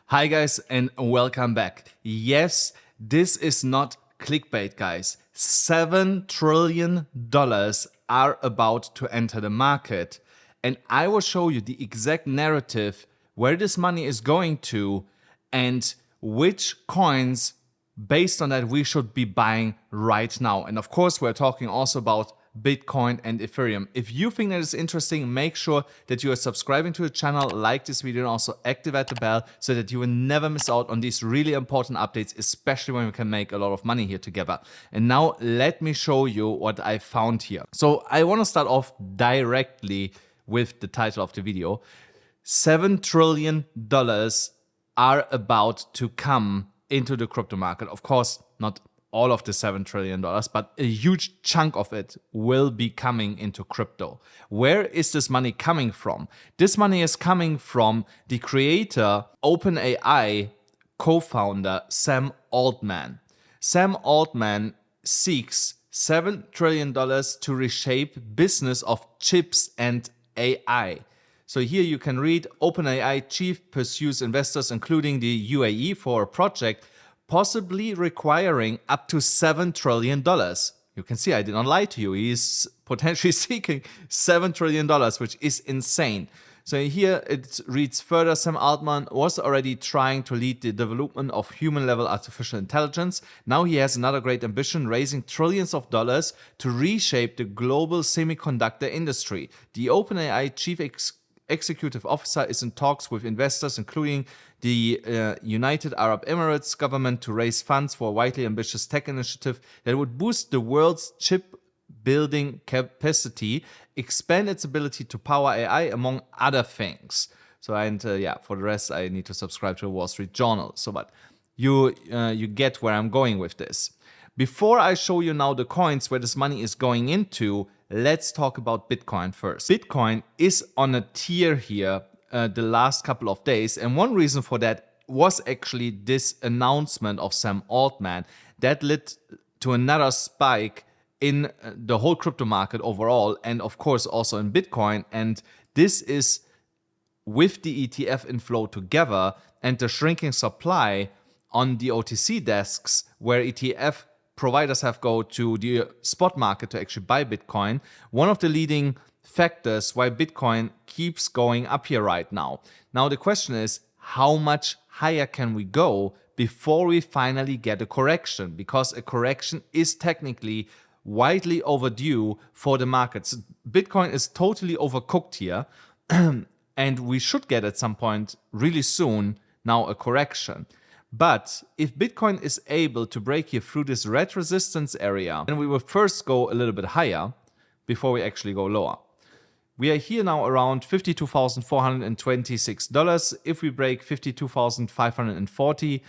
Hi guys and welcome back. Yes, this is not clickbait, guys. $7 trillion are about to enter the market, and I will show you the exact narrative where this money is going to and which coins based on that we should be buying right now. And of course, we're talking also about Bitcoin and Ethereum. If you think that is interesting, make sure that you are subscribing to the channel, like this video, and also activate the bell so that you will never miss out on these really important updates, especially when we can make a lot of money here together. And now let me show you what I found here. So I want to start off directly with the title of the video. $7 trillion are about to come into the crypto market. Of course, not all of the $7 trillion, but a huge chunk of it will be coming into crypto. Where is this money coming from? This money is coming from the creator, OpenAI co-founder, Sam Altman. Sam Altman seeks $7 trillion to reshape business of chips and AI. So here you can read, OpenAI chief pursues investors, including the UAE, for a project possibly requiring up to $7 trillion. You can see I did not lie to you. He is potentially seeking $7 trillion, which is insane. So here it reads further, Sam Altman was already trying to lead the development of human-level artificial intelligence. Now he has another great ambition, raising trillions of dollars to reshape the global semiconductor industry. The OpenAI chief executive officer is in talks with investors, including the United Arab Emirates government, to raise funds for a widely ambitious tech initiative that would boost the world's chip building capacity, expand its ability to power AI, among other things. So, and yeah, for the rest, I need to subscribe to the Wall Street Journal. So, but you get where I'm going with this. Before I show you now the coins where this money is going into, let's talk about Bitcoin first. Bitcoin is on a tear here the last couple of days, and one reason for that was actually this announcement of Sam Altman that led to another spike in the whole crypto market overall, and of course also in Bitcoin. And this is with the ETF inflow together and the shrinking supply on the OTC desks, where ETF providers have go to the spot market to actually buy Bitcoin, one of the leading factors why Bitcoin keeps going up here right now. Now the question is, how much higher can we go before we finally get a correction? Because a correction is technically widely overdue for the markets. Bitcoin is totally overcooked here, and we should get at some point really soon now a correction. But if Bitcoin is able to break here through this red resistance area, then we will first go a little bit higher before we actually go lower. We are here now around $52,426. If we break $52,540,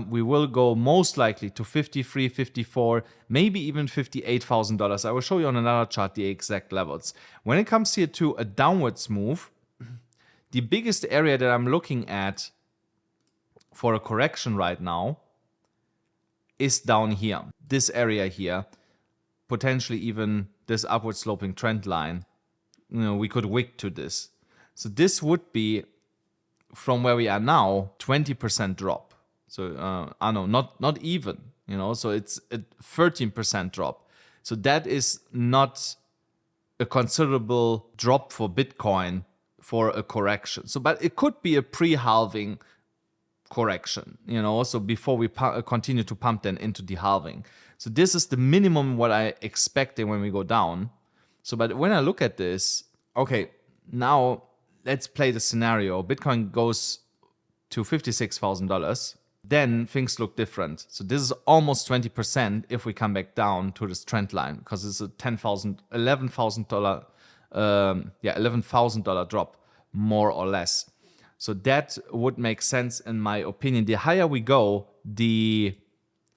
we will go most likely to $53,000, $54,000, maybe even $58,000. I will show you on another chart the exact levels. When it comes here to a downwards move, the biggest area that I'm looking at for a correction right now is down here. This area here, potentially even this upward sloping trend line. You know, we could wick to this. So this would be, from where we are now, 20% drop. So no, not even, you know, so it's a 13% drop. So that is not a considerable drop for Bitcoin for a correction. So, but it could be a pre-halving correction, you know, so before we continue to pump then into the halving. So this is the minimum what I expected when we go down. So, but when I look at this, okay, now let's play the scenario. Bitcoin goes to $56,000. Then things look different. So this is almost 20% if we come back down to this trend line, because it's a $11,000 drop, more or less. So that would make sense in my opinion. The higher we go, the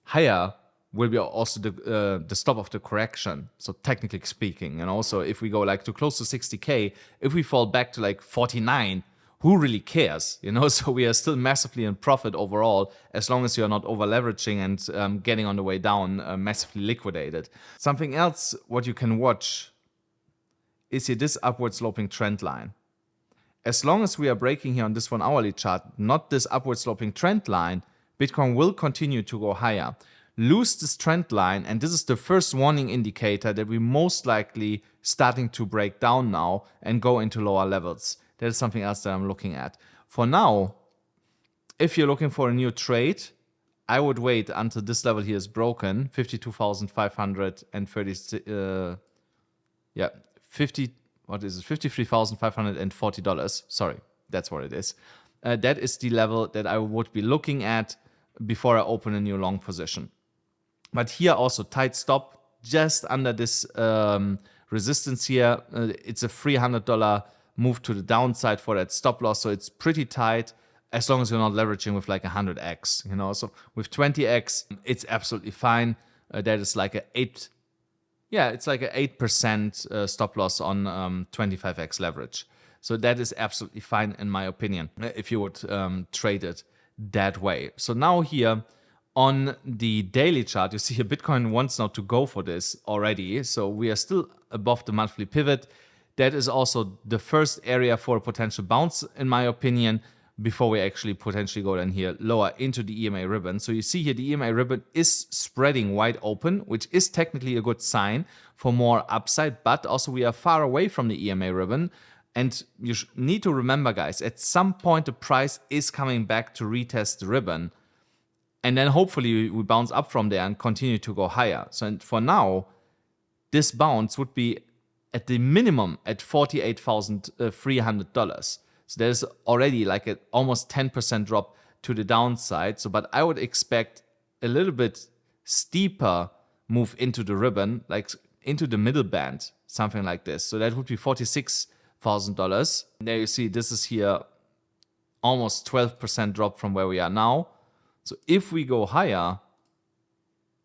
higher will be also the stop of the correction. So technically speaking, and also if we go like to close to 60K, if we fall back to like 49, who really cares? You know, so we are still massively in profit overall, as long as you're not over leveraging and getting on the way down massively liquidated. Something else what you can watch is here this upward sloping trend line. as long as we are breaking here on this 1 hourly chart, not this upward sloping trend line, Bitcoin will continue to go higher. Lose this trend line, and this is the first warning indicator that we most likely starting to break down now and go into lower levels. That is something else that I'm looking at. For now, if you're looking for a new trade, I would wait until this level here is broken, 52,530, $53,540. Sorry, that's what it is. That is the level that I would be looking at before I open a new long position. But here also tight stop just under this resistance here. It's a $300 move to the downside for that stop loss, so it's pretty tight. As long as you're not leveraging with like 100x, you know. So with 20x, it's absolutely fine. That is like it's like a 8% stop loss on 25x leverage. So that is absolutely fine in my opinion, if you would trade it that way. So now here on the daily chart, you see here Bitcoin wants now to go for this already. So we are still above the monthly pivot. That is also the first area for a potential bounce in my opinion, before we actually potentially go down here lower into the EMA ribbon. So you see here the EMA ribbon is spreading wide open, which is technically a good sign for more upside, but also we are far away from the EMA ribbon. And you need to remember, guys, at some point the price is coming back to retest the ribbon. And then hopefully we bounce up from there and continue to go higher. So for now, this bounce would be at the minimum at $48,300. So there's already like an almost 10% drop to the downside. So, but I would expect a little bit steeper move into the ribbon, like into the middle band, something like this. So that would be $46,000. There you see, this is here almost 12% drop from where we are now. So if we go higher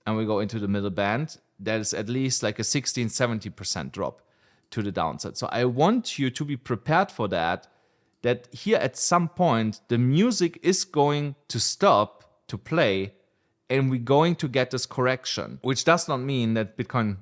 and we go into the middle band, that is at least like a 16-17% drop to the downside. So I want you to be prepared for that here at some point the music is going to stop to play and we're going to get this correction, which does not mean that Bitcoin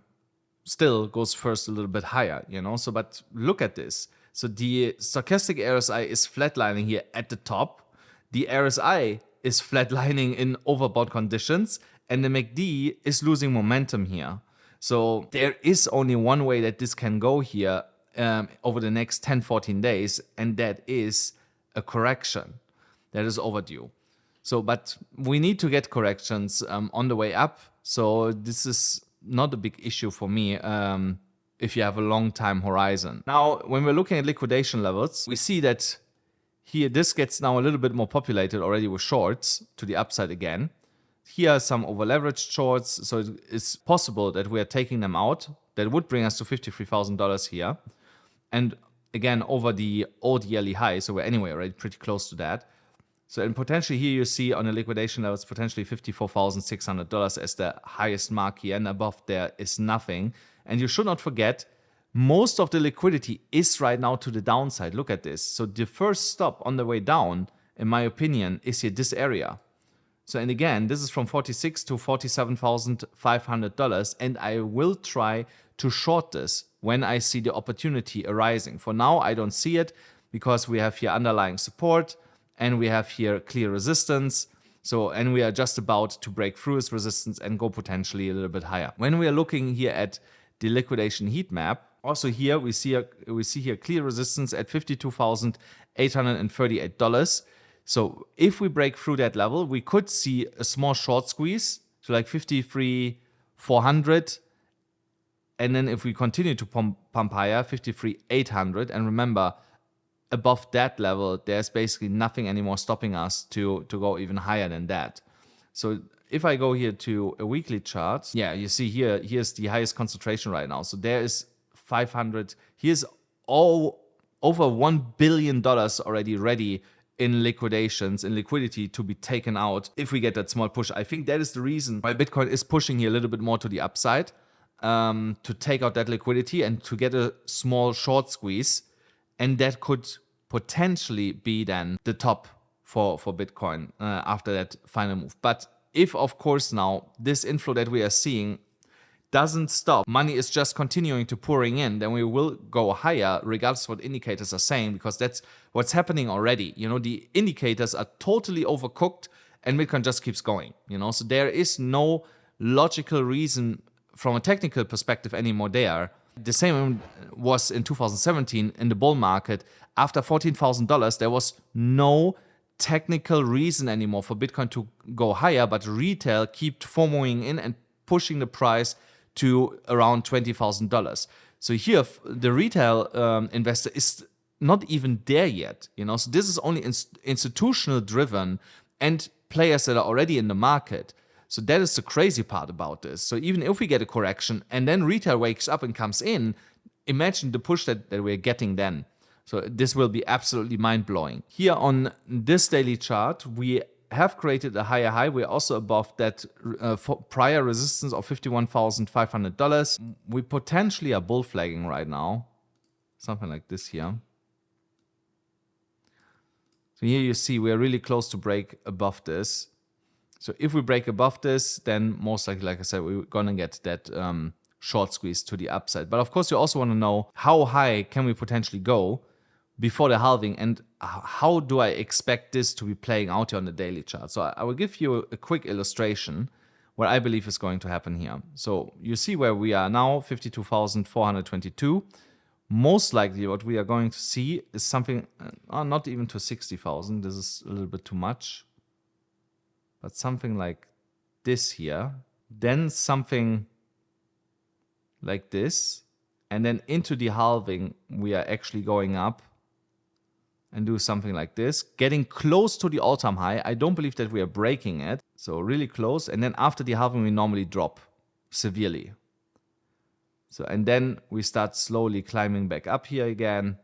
still goes first a little bit higher, you know. So but look at this. So the stochastic RSI is flatlining here at the top. The RSI is flatlining in overbought conditions and the MACD is losing momentum here. So there is only one way that this can go here over the next 10-14 days, and that is a correction that is overdue. So, but we need to get corrections on the way up. So this is not a big issue for me if you have a long time horizon. Now, when we're looking at liquidation levels, we see that here this gets now a little bit more populated already with shorts to the upside again. Here are some over-leveraged shorts, so it's possible that we are taking them out. That would bring us to $53,000 here. And again, over the old yearly high, so we're anyway already pretty close to that. So and potentially here you see on the liquidation levels potentially $54,600 as the highest mark here, and above there is nothing. And you should not forget, most of the liquidity is right now to the downside. Look at this. So the first stop on the way down, in my opinion, is here this area. So and again, this is from $46,000 to $47,500, and I will try to short this when I see the opportunity arising. For now, I don't see it because we have here underlying support and we have here clear resistance. So, and we are just about to break through this resistance and go potentially a little bit higher. When we are looking here at the liquidation heat map, also here we see here clear resistance at $52,838. So if we break through that level, we could see a small short squeeze to like 53,400. And then if we continue to pump higher, 53,800. And remember, above that level, there's basically nothing anymore stopping us to go even higher than that. So if I go here to a weekly chart, yeah, you see here's the highest concentration right now. So there is 500, here's all over $1 billion already ready in liquidations, in liquidity to be taken out if we get that small push. I think that is the reason why Bitcoin is pushing here a little bit more to the upside, to take out that liquidity and to get a small short squeeze. And that could potentially be then the top for Bitcoin after that final move. But if, of course, now this inflow that we are seeing doesn't stop, money is just continuing to pouring in, then we will go higher regardless of what indicators are saying, because that's what's happening already. You know, the indicators are totally overcooked and Bitcoin just keeps going, you know, so there is no logical reason from a technical perspective anymore there. The same was in 2017 in the bull market. After $14,000, there was no technical reason anymore for Bitcoin to go higher, but retail kept FOMOing in and pushing the price to around $20,000. So here, the retail investor is not even there yet, you know. So this is only institutional driven and players that are already in the market. So that is the crazy part about this. So even if we get a correction and then retail wakes up and comes in, imagine the push that we're getting then. So this will be absolutely mind-blowing. Here on this daily chart, we have created a higher high. We're also above that prior resistance of $51,500. We potentially are bull flagging right now. Something like this here. So here you see we're really close to break above this. So if we break above this, then most likely, like I said, we're gonna get that short squeeze to the upside. But of course, you also want to know how high can we potentially go before the halving, and how do I expect this to be playing out here on the daily chart. So I will give you a quick illustration what I believe is going to happen here. So you see where we are now, 52,422. Most likely what we are going to see is something, not even to 60,000, this is a little bit too much, but something like this here, then something like this, and then into the halving we are actually going up and do something like this, getting close to the all-time high. I don't believe that we are breaking it, so really close, and then after the halving we normally drop severely. So, and then we start slowly climbing back up here again,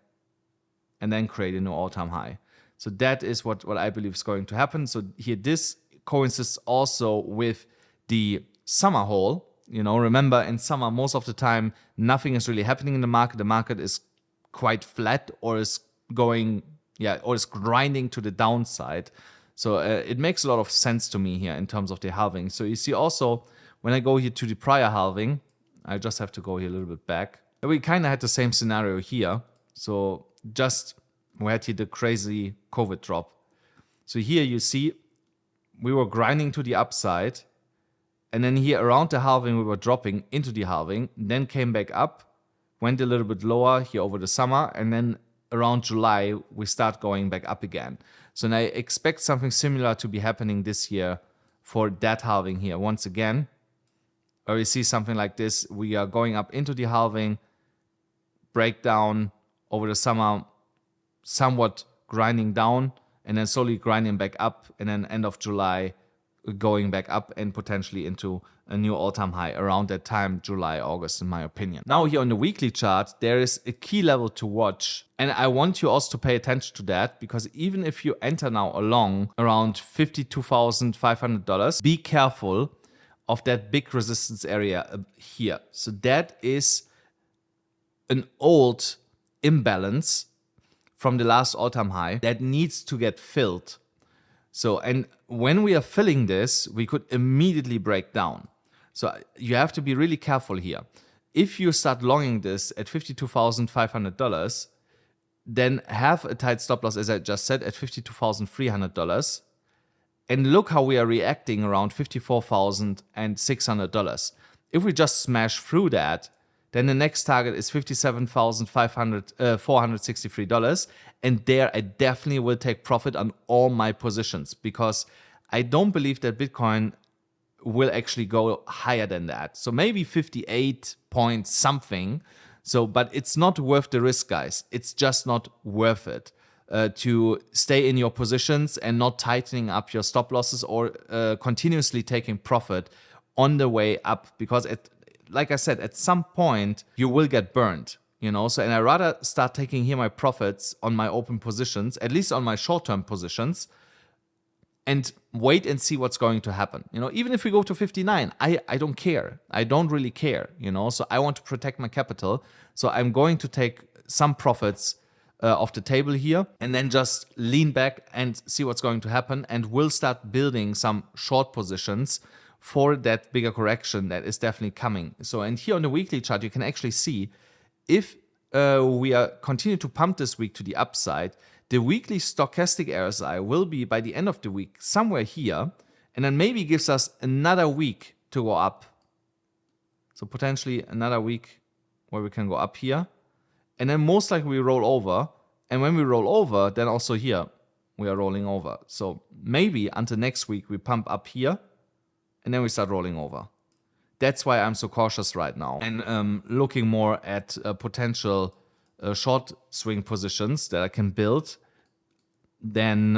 and then create a new all-time high. So that is what I believe is going to happen. So here this coincides also with the summer haul. You know, remember in summer, most of the time, nothing is really happening in the market. The market is quite flat or is going, or is grinding to the downside. So it makes a lot of sense to me here in terms of the halving. So you see also, when I go here to the prior halving, I just have to go here a little bit back. We kind of had the same scenario here. So just, we had here the crazy COVID drop. So here you see, we were grinding to the upside. And then here around the halving, we were dropping into the halving, then came back up, went a little bit lower here over the summer, and then around July, we start going back up again. So I expect something similar to be happening this year for that halving here. Once again, where we see something like this, we are going up into the halving, breakdown over the summer, somewhat grinding down, and then slowly grinding back up, and then end of July, going back up and potentially into a new all-time high around that time, July, August, in my opinion. Now here on the weekly chart, there is a key level to watch. And I want you also to pay attention to that, because even if you enter now along around $52,500, be careful of that big resistance area here. So that is an old imbalance from the last all-time high that needs to get filled. So, and when we are filling this, we could immediately break down. So you have to be really careful here. If you start longing this at $52,500, then have a tight stop loss, as I just said, at $52,300. And look how we are reacting around $54,600. If we just smash through that, then the next target is $57,463. And there I definitely will take profit on all my positions, because I don't believe that Bitcoin will actually go higher than that. So maybe 58 point something. So, but it's not worth the risk, guys. It's just not worth it to stay in your positions and not tightening up your stop losses or continuously taking profit on the way up, because like I said, at some point you will get burned, you know. So, and I rather start taking here my profits on my open positions, at least on my short-term positions, and wait and see what's going to happen. You know, even if we go to 59, I don't care. I don't really care, you know. So I want to protect my capital. So I'm going to take some profits off the table here and then just lean back and see what's going to happen. And we'll start building some short positions for that bigger correction that is definitely coming. So, and here on the weekly chart, you can actually see if we are continue to pump this week to the upside, the weekly stochastic RSI will be by the end of the week somewhere here, and then maybe gives us another week to go up. So potentially another week where we can go up here, and then most likely we roll over. And when we roll over, then also here we are rolling over. So maybe until next week we pump up here, and then we start rolling over. That's why I'm so cautious right now and looking more at potential short swing positions that I can build than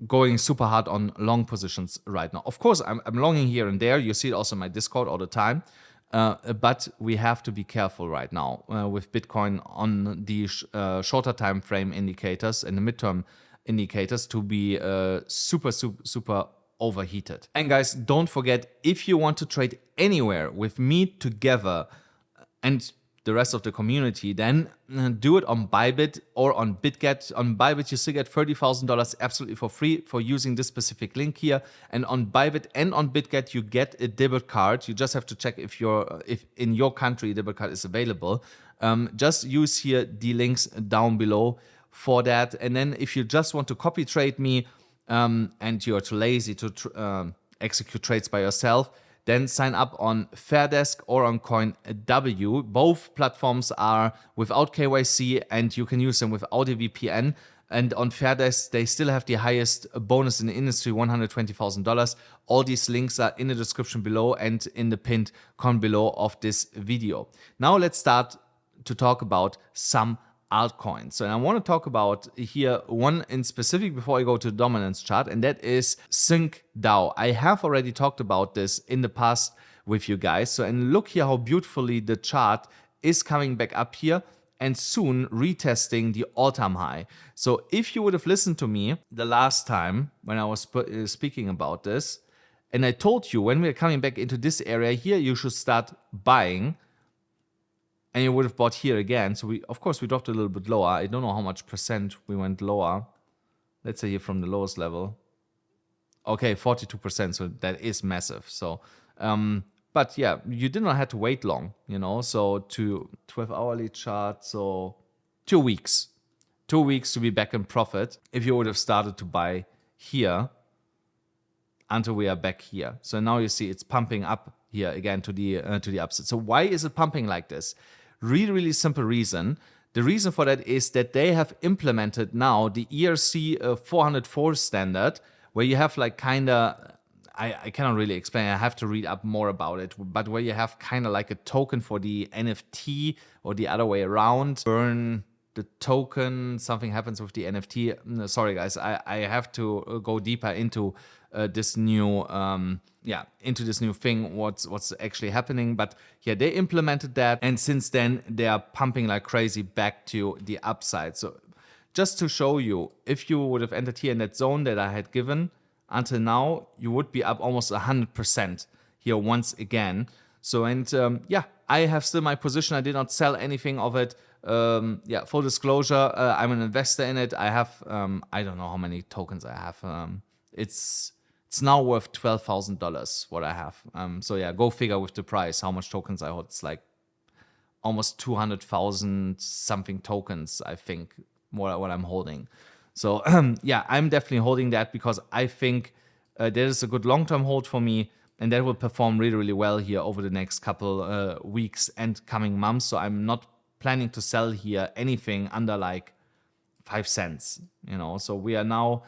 going super hard on long positions right now. Of course, I'm longing here and there. You see it also in my Discord all the time. But we have to be careful right now with Bitcoin on the shorter time frame indicators and the midterm indicators to be super overheated. And guys, don't forget, if you want to trade anywhere with me together and the rest of the community, then do it on BYBIT or on BITGET. On BYBIT, you still get $30,000 absolutely for free for using this specific link here. And on BYBIT and on BITGET, you get a debit card. You just have to check if in your country a debit card is available. Just use here the links down below for that. And then if you just want to copy trade me and you're too lazy to execute trades by yourself, then sign up on FAIRDESK or on CoinW. Both platforms are without KYC and you can use them without a VPN. And on FAIRDESK, they still have the highest bonus in the industry, $120,000. All these links are in the description below and in the pinned comment below of this video. Now let's start to talk about some altcoins. So I want to talk about here one in specific before I go to the dominance chart, and that is SyncDAO. I have already talked about this in the past with you guys. So, and look here how beautifully the chart is coming back up here and soon retesting the all-time high. So if you would have listened to me the last time when I was speaking about this, and I told you when we're coming back into this area here, you should start buying, and you would have bought here again. So of course we dropped a little bit lower. I don't know how much percent we went lower. Let's say here from the lowest level. Okay, 42%, so that is massive. So, but yeah, you did not have to wait long, you know, so to 12-hourly chart, so 2 weeks. 2 weeks to be back in profit if you would have started to buy here until we are back here. So now you see it's pumping up here again to the upside. So why is it pumping like this? Really simple reason. The reason for that is that they have implemented now the ERC 404 standard, where you have like kind of, I cannot really explain, I have to read up more about it, but where you have kind of like a token for the NFT or the other way around. Burn the token, something happens with the NFT. Sorry guys, I have to go deeper into this new into this new thing, what's actually happening. But yeah, they implemented that, and since then they are pumping like crazy back to the upside. So just to show you, if you would have entered here in that zone that I had given until now, you would be up almost 100% here once again. So, and yeah, I have still my position. I did not sell anything of it. Yeah, full disclosure, I'm an investor in it. I have, I don't know how many tokens I have. It's now worth $12,000 what I have. So yeah, go figure with the price, how much tokens I hold. It's like almost 200,000 something tokens, I think, what I'm holding. So yeah, I'm definitely holding that because I think that is a good long-term hold for me, and that will perform really well here over the next couple weeks and coming months. So I'm not planning to sell here anything under like 5 cents, you know. So we are now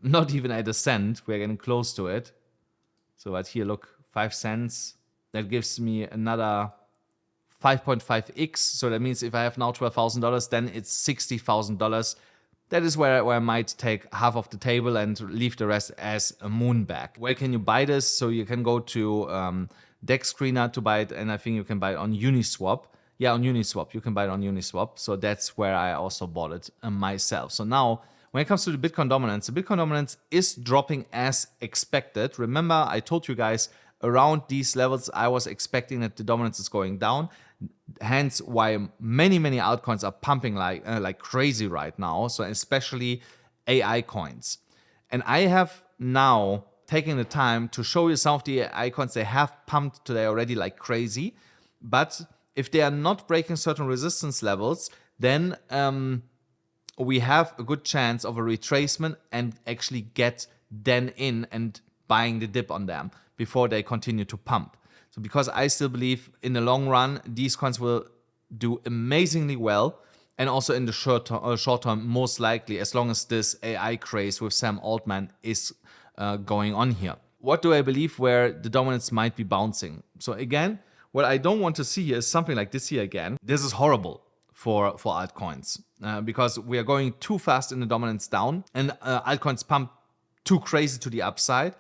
not even at a cent. We're getting close to it. So right here, look, 5 cents. That gives me another 5.5x. So that means if I have now $12,000, then it's $60,000. That is where I might take half of the table and leave the rest as a moon back. Where can you buy this? So you can go to Dex Screener to buy it, and I think you can buy it on Uniswap. Yeah, on Uniswap. You can buy it on Uniswap. So that's where I also bought it myself. So now, when it comes to the Bitcoin dominance, the Bitcoin dominance is dropping as expected. Remember, I told you guys around these levels, I was expecting that the dominance is going down. Hence why many altcoins are pumping like crazy right now. So especially AI coins. And I have now taking the time to show you some of the AI coins. They have pumped today already like crazy, but if they are not breaking certain resistance levels, then we have a good chance of a retracement and actually get then in and buying the dip on them before they continue to pump. So because I still believe in the long run, these coins will do amazingly well. And also in the short term, most likely, as long as this AI craze with Sam Altman is going on here. What do I believe where the dominance might be bouncing? So again, what I don't want to see here is something like this here again. This is horrible for altcoins because we are going too fast in the dominance down, and altcoins pump too crazy to the upside,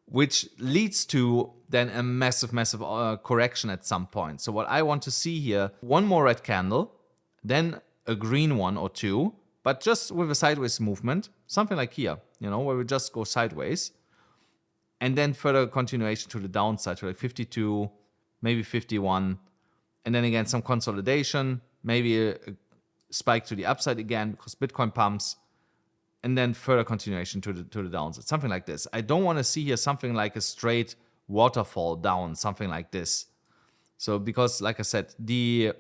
which leads to then a massive correction at some point. So what I want to see here, one more red candle, then a green one or two, but just with a sideways movement, something like here, where we just go sideways, and then further continuation to the downside, to like 52, maybe 51, and then again some consolidation, maybe a spike to the upside again because Bitcoin pumps, and then further continuation to the downside, something like this. I don't want to see here something like a straight waterfall down, something like this. So because, like I said, the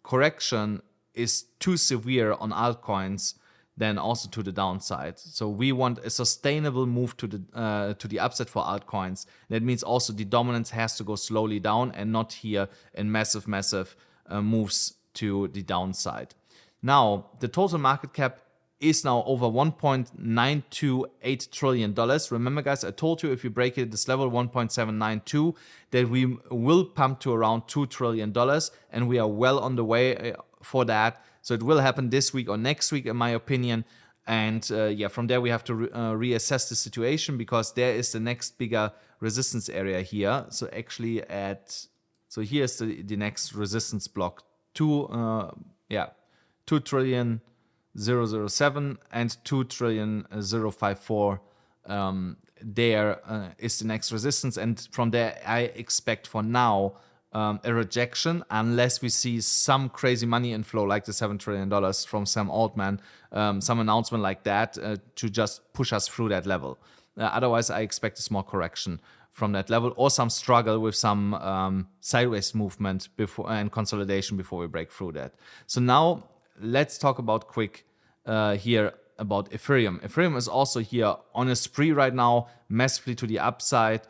correction is too severe on altcoins, then also to the downside. So we want a sustainable move to the upside for altcoins. That means also the dominance has to go slowly down and not here in massive moves to the downside. Now, the total market cap is now over $1.928 trillion. Remember, guys, I told you if you break it at this level, 1.792, that we will pump to around $2 trillion, and we are well on the way for that. So it will happen this week or next week, in my opinion. And from there we have to reassess the situation, because there is the next bigger resistance area here. So actually so here's the next resistance block, 2 trillion 007 and 2 trillion 054. There is the next resistance, and from there I expect for now a rejection, unless we see some crazy money inflow like the $7 trillion from Sam Altman, some announcement like that to just push us through that level. Otherwise, I expect a small correction from that level, or some struggle with some sideways movement before and consolidation before we break through that. So now let's talk about quick here about Ethereum. Ethereum is also here on a spree right now, massively to the upside.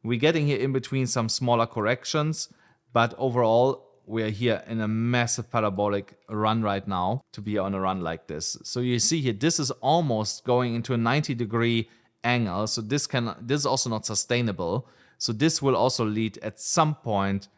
We're getting here in between some smaller corrections, but overall we're here in a massive parabolic run right now to be on a run like this. So you see here, this is almost going into a 90-degree angle. So this is also not sustainable. So this will also lead at some point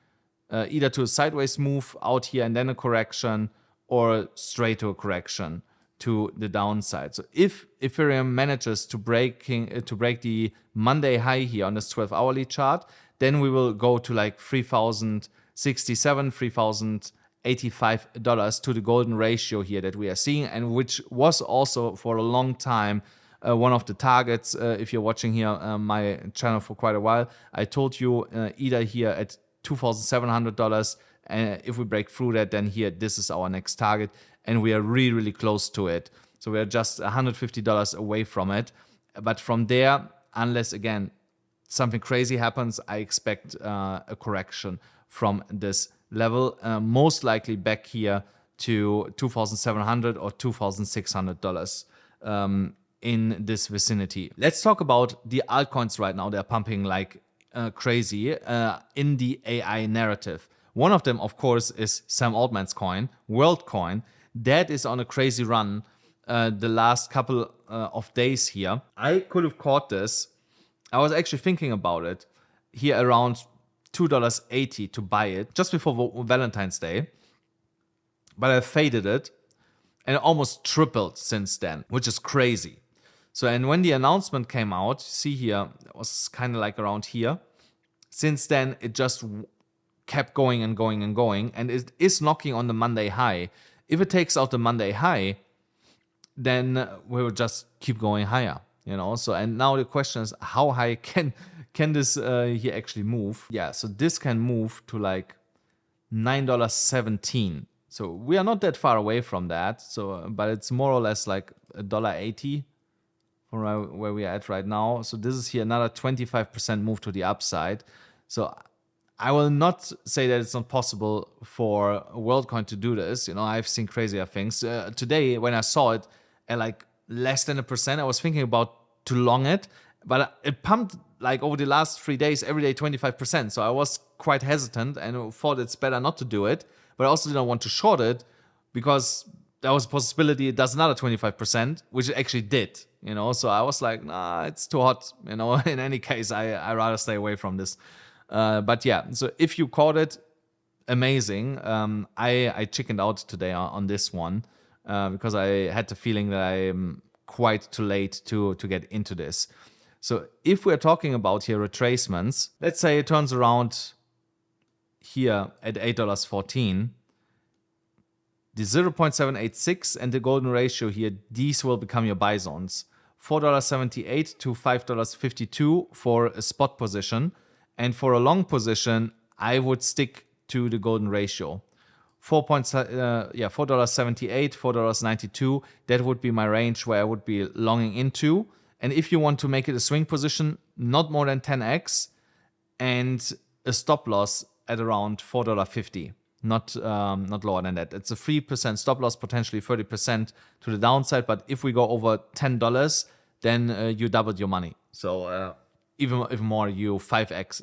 either to a sideways move out here and then a correction, or straight to a correction to the downside. So if Ethereum manages to break the Monday high here on this 12-hourly chart, then we will go to like $3,067, $3,085 to the golden ratio here that we are seeing, and which was also for a long time one of the targets. If you're watching here my channel for quite a while, I told you either here at $2,700, and if we break through that, then here this is our next target, and we are really close to it. So we are just $150 away from it. But from there, unless again something crazy happens, I expect a correction from this level, most likely back here to $2,700 or $2,600 in this vicinity. Let's talk about the altcoins right now. They're pumping like crazy in the AI narrative. One of them, of course, is Sam Altman's coin, WorldCoin. That is on a crazy run the last couple of days here. I could have caught this. I was actually thinking about it here around $2.80 to buy it just before Valentine's Day. But I faded it, and it almost tripled since then, which is crazy. So, and when the announcement came out, see here, it was kind of like around here. Since then, it just kept going and going and going, and it is knocking on the Monday high. If it takes out the Monday high, then we will just keep going higher, So, and now the question is, how high can this here actually move? Yeah, so this can move to like $9.17. So we are not that far away from that. So, but it's more or less like $1.80 from where we are at right now. So this is here another 25% move to the upside. So I will not say that it's not possible for WorldCoin to do this. You know, I've seen crazier things. Today, when I saw it at like less than 1%, I was thinking about to long it, but it pumped like over the last 3 days, every day 25%. So I was quite hesitant and thought it's better not to do it. But I also didn't want to short it because there was a possibility it does another 25%, which it actually did. You know, so I was like, nah, it's too hot. You know, in any case, I rather stay away from this. But yeah, so if you caught it, amazing. I chickened out today on this one because I had the feeling that I'm quite too late to get into this. So if we're talking about here retracements, let's say it turns around here at $8.14, the 0.786 and the golden ratio here, these will become your buy zones. $4.78 to $5.52 for a spot position. And for a long position, I would stick to the golden ratio. $4.78, $4.92, that would be my range where I would be longing into. And if you want to make it a swing position, not more than 10x, and a stop loss at around $4.50, not lower than that. It's a 3% stop loss, potentially 30% to the downside. But if we go over $10, then you doubled your money. So even more, you 5x.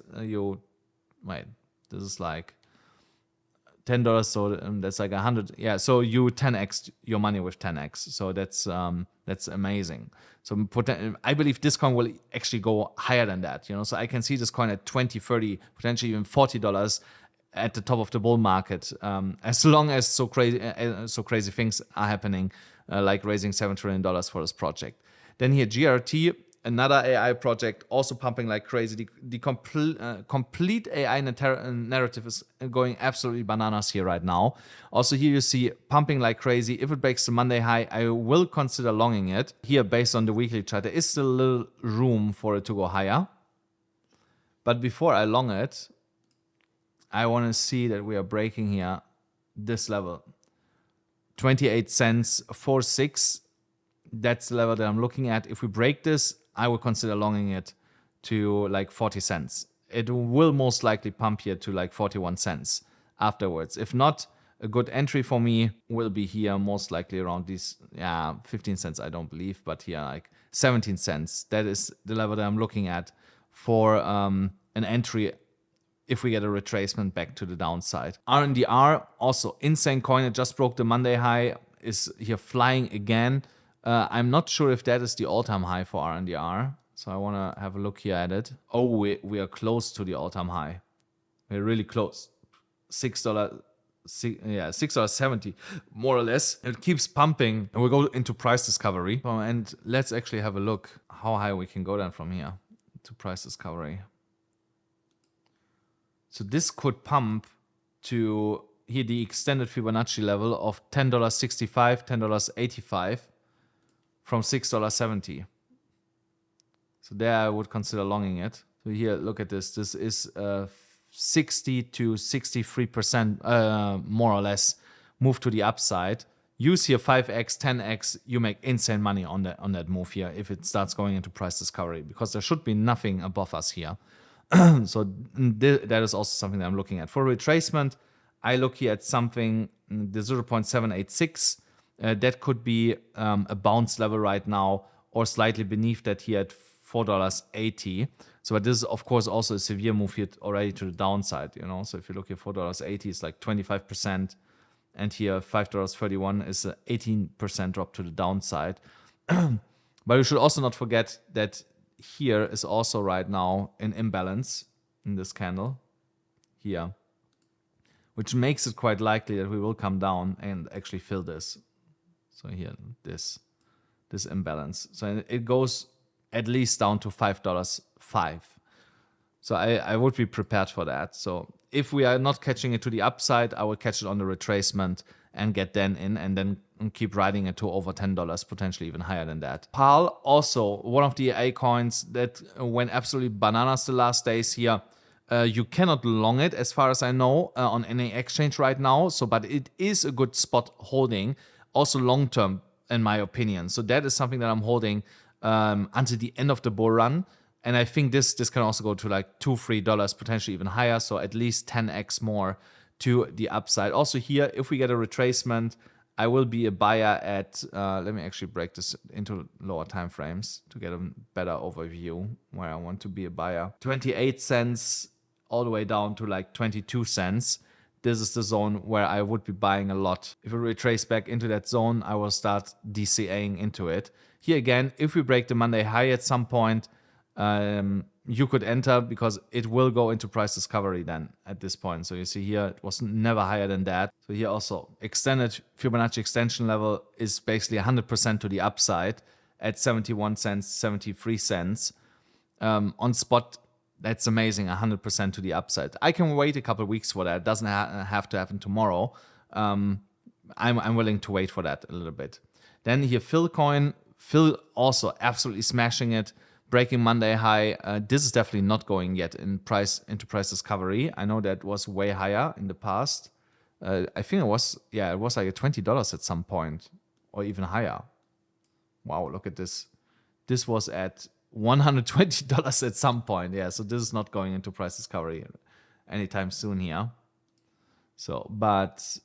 This is like $10, so that's like 100. Yeah, so you 10x your money with 10x. So that's amazing. So I believe this coin will actually go higher than that. You know, so I can see this coin at 20, 30, potentially even $40 at the top of the bull market, as long as so crazy things are happening, like raising $7 trillion for this project. Then here GRT, another AI project, also pumping like crazy. The complete AI narrative is going absolutely bananas here right now. Also here you see pumping like crazy. If it breaks the Monday high, I will consider longing it. Here, based on the weekly chart, there is still a little room for it to go higher. But before I long it, I want to see that we are breaking here this level. 28 cents, 4.6. That's the level that I'm looking at. If we break this, I would consider longing it to like 40 cents. It will most likely pump here to like 41 cents afterwards. If not, a good entry for me will be here, most likely around these, 15 cents, I don't believe, but here like 17 cents. That is the level that I'm looking at for an entry if we get a retracement back to the downside. RNDR, also insane coin. It just broke the Monday high, is here flying again. I'm not sure if that is the all-time high for RNDR. So I want to have a look here at it. Oh, we are close to the all-time high. We're really close. $6.70, more or less. It keeps pumping, and we'll go into price discovery. And let's actually have a look how high we can go then from here to price discovery. So this could pump to here the extended Fibonacci level of $10.65, $10.85 from $6.70. So there I would consider longing it. So here, look at this. This is 60 to 63% more or less move to the upside. Use here 5x, 10x, you make insane money on that move here if it starts going into price discovery, because there should be nothing above us here. So that is also something that I'm looking at. For retracement, I look here at something, the 0.786. That could be a bounce level right now, or slightly beneath that here at $4.80. So but this is, of course, also a severe move here already to the downside. You know, so if you look here, $4.80 is like 25%. And here, $5.31 is an 18% drop to the downside. But you should also not forget that here is also right now an imbalance in this candle here, which makes it quite likely that we will come down and actually fill this. So here, this imbalance. So it goes at least down to $5.05. So I would be prepared for that. So if we are not catching it to the upside, I will catch it on the retracement and get then in, and then keep riding it to over $10, potentially even higher than that. PAL, also one of the AI coins that went absolutely bananas the last days here. You cannot long it, as far as I know, on any exchange right now. So, but it is a good spot holding, also long term, in my opinion. So that is something that I'm holding until the end of the bull run. And I think this can also go to like $2-3, potentially even higher. So at least 10x more to the upside. Also here, if we get a retracement, I will be a buyer at, let me actually break this into lower time frames to get a better overview where I want to be a buyer. 28 cents all the way down to like 22 cents. This is the zone where I would be buying a lot. If we retrace back into that zone, I will start DCAing into it. Here again, if we break the Monday high at some point, you could enter because it will go into price discovery then at this point. So you see here, it was never higher than that. So here also extended Fibonacci extension level is basically 100% to the upside at 71 cents, 73 cents. On spot, that's amazing, 100% to the upside. I can wait a couple of weeks for that. It doesn't have to happen tomorrow. I'm willing to wait for that a little bit. Then here, Philcoin, Phil also absolutely smashing it. Breaking Monday high. This is definitely not going yet into price discovery. I know that was way higher in the past. I think it was like $20 at some point or even higher. Wow, look at this. This was at $120 at some point. Yeah, so this is not going into price discovery anytime soon here. So, but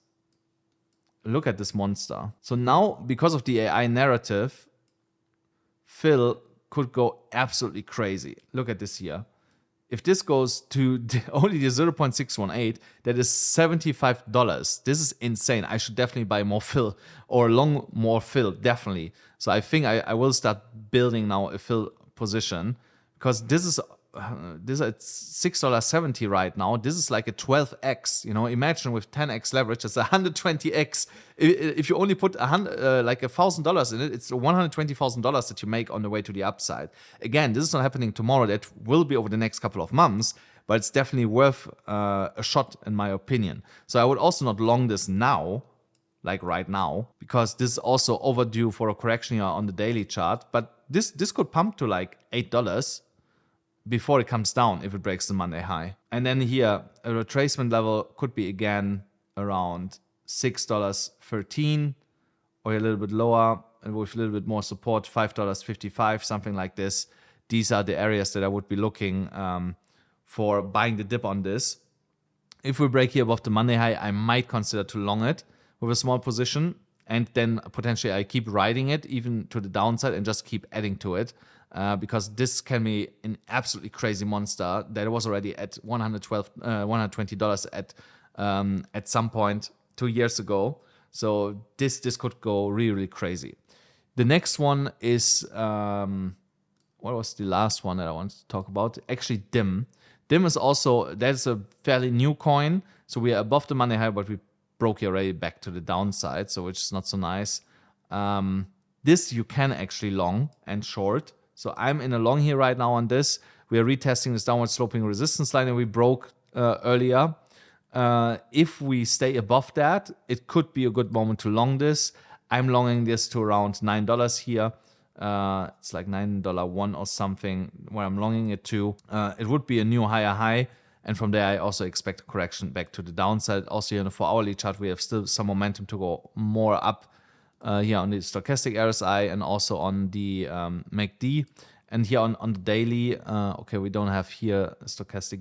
look at this monster. So now, because of the AI narrative, Phil could go absolutely crazy. Look at this here. If this goes to only the 0.618, that is $75. This is insane. I should definitely buy more Phil or long more Phil, definitely. So I think I will start building now a Phil position because this is at $6.70 right now. This is like a 12x. You know, imagine with 10x leverage, it's 120x. If you only put like $1,000 in it, it's $120,000 that you make on the way to the upside. Again, this is not happening tomorrow. That will be over the next couple of months, but it's definitely worth a shot in my opinion. So I would also not long this now, like right now, because this is also overdue for a correction here on the daily chart. But this could pump to like $8. Before it comes down if it breaks the Monday high. And then here, a retracement level could be again around $6.13 or a little bit lower and with a little bit more support, $5.55, something like this. These are the areas that I would be looking for buying the dip on this. If we break here above the Monday high, I might consider to long it with a small position. And then potentially I keep riding it even to the downside and just keep adding to it. Because this can be an absolutely crazy monster that was already at $120 at some point 2 years ago. So this could go really, really crazy. The next one is, what was the last one that I wanted to talk about? Actually, DIM. DIM is also, that's a fairly new coin. So we are above the Monday high, but we broke here already back to the downside, so which is not so nice. This you can actually long and short. So I'm in a long here right now on this. We are retesting this downward sloping resistance line that we broke earlier. If we stay above that, it could be a good moment to long this. I'm longing this to around $9 here. It's like $9.01 or something where I'm longing it to. It would be a new higher high. And from there, I also expect a correction back to the downside. Also here on the 4-hourly chart, we have still some momentum to go more up. Here on the stochastic RSI and also on the MACD. And here on the daily, okay, we don't have here stochastic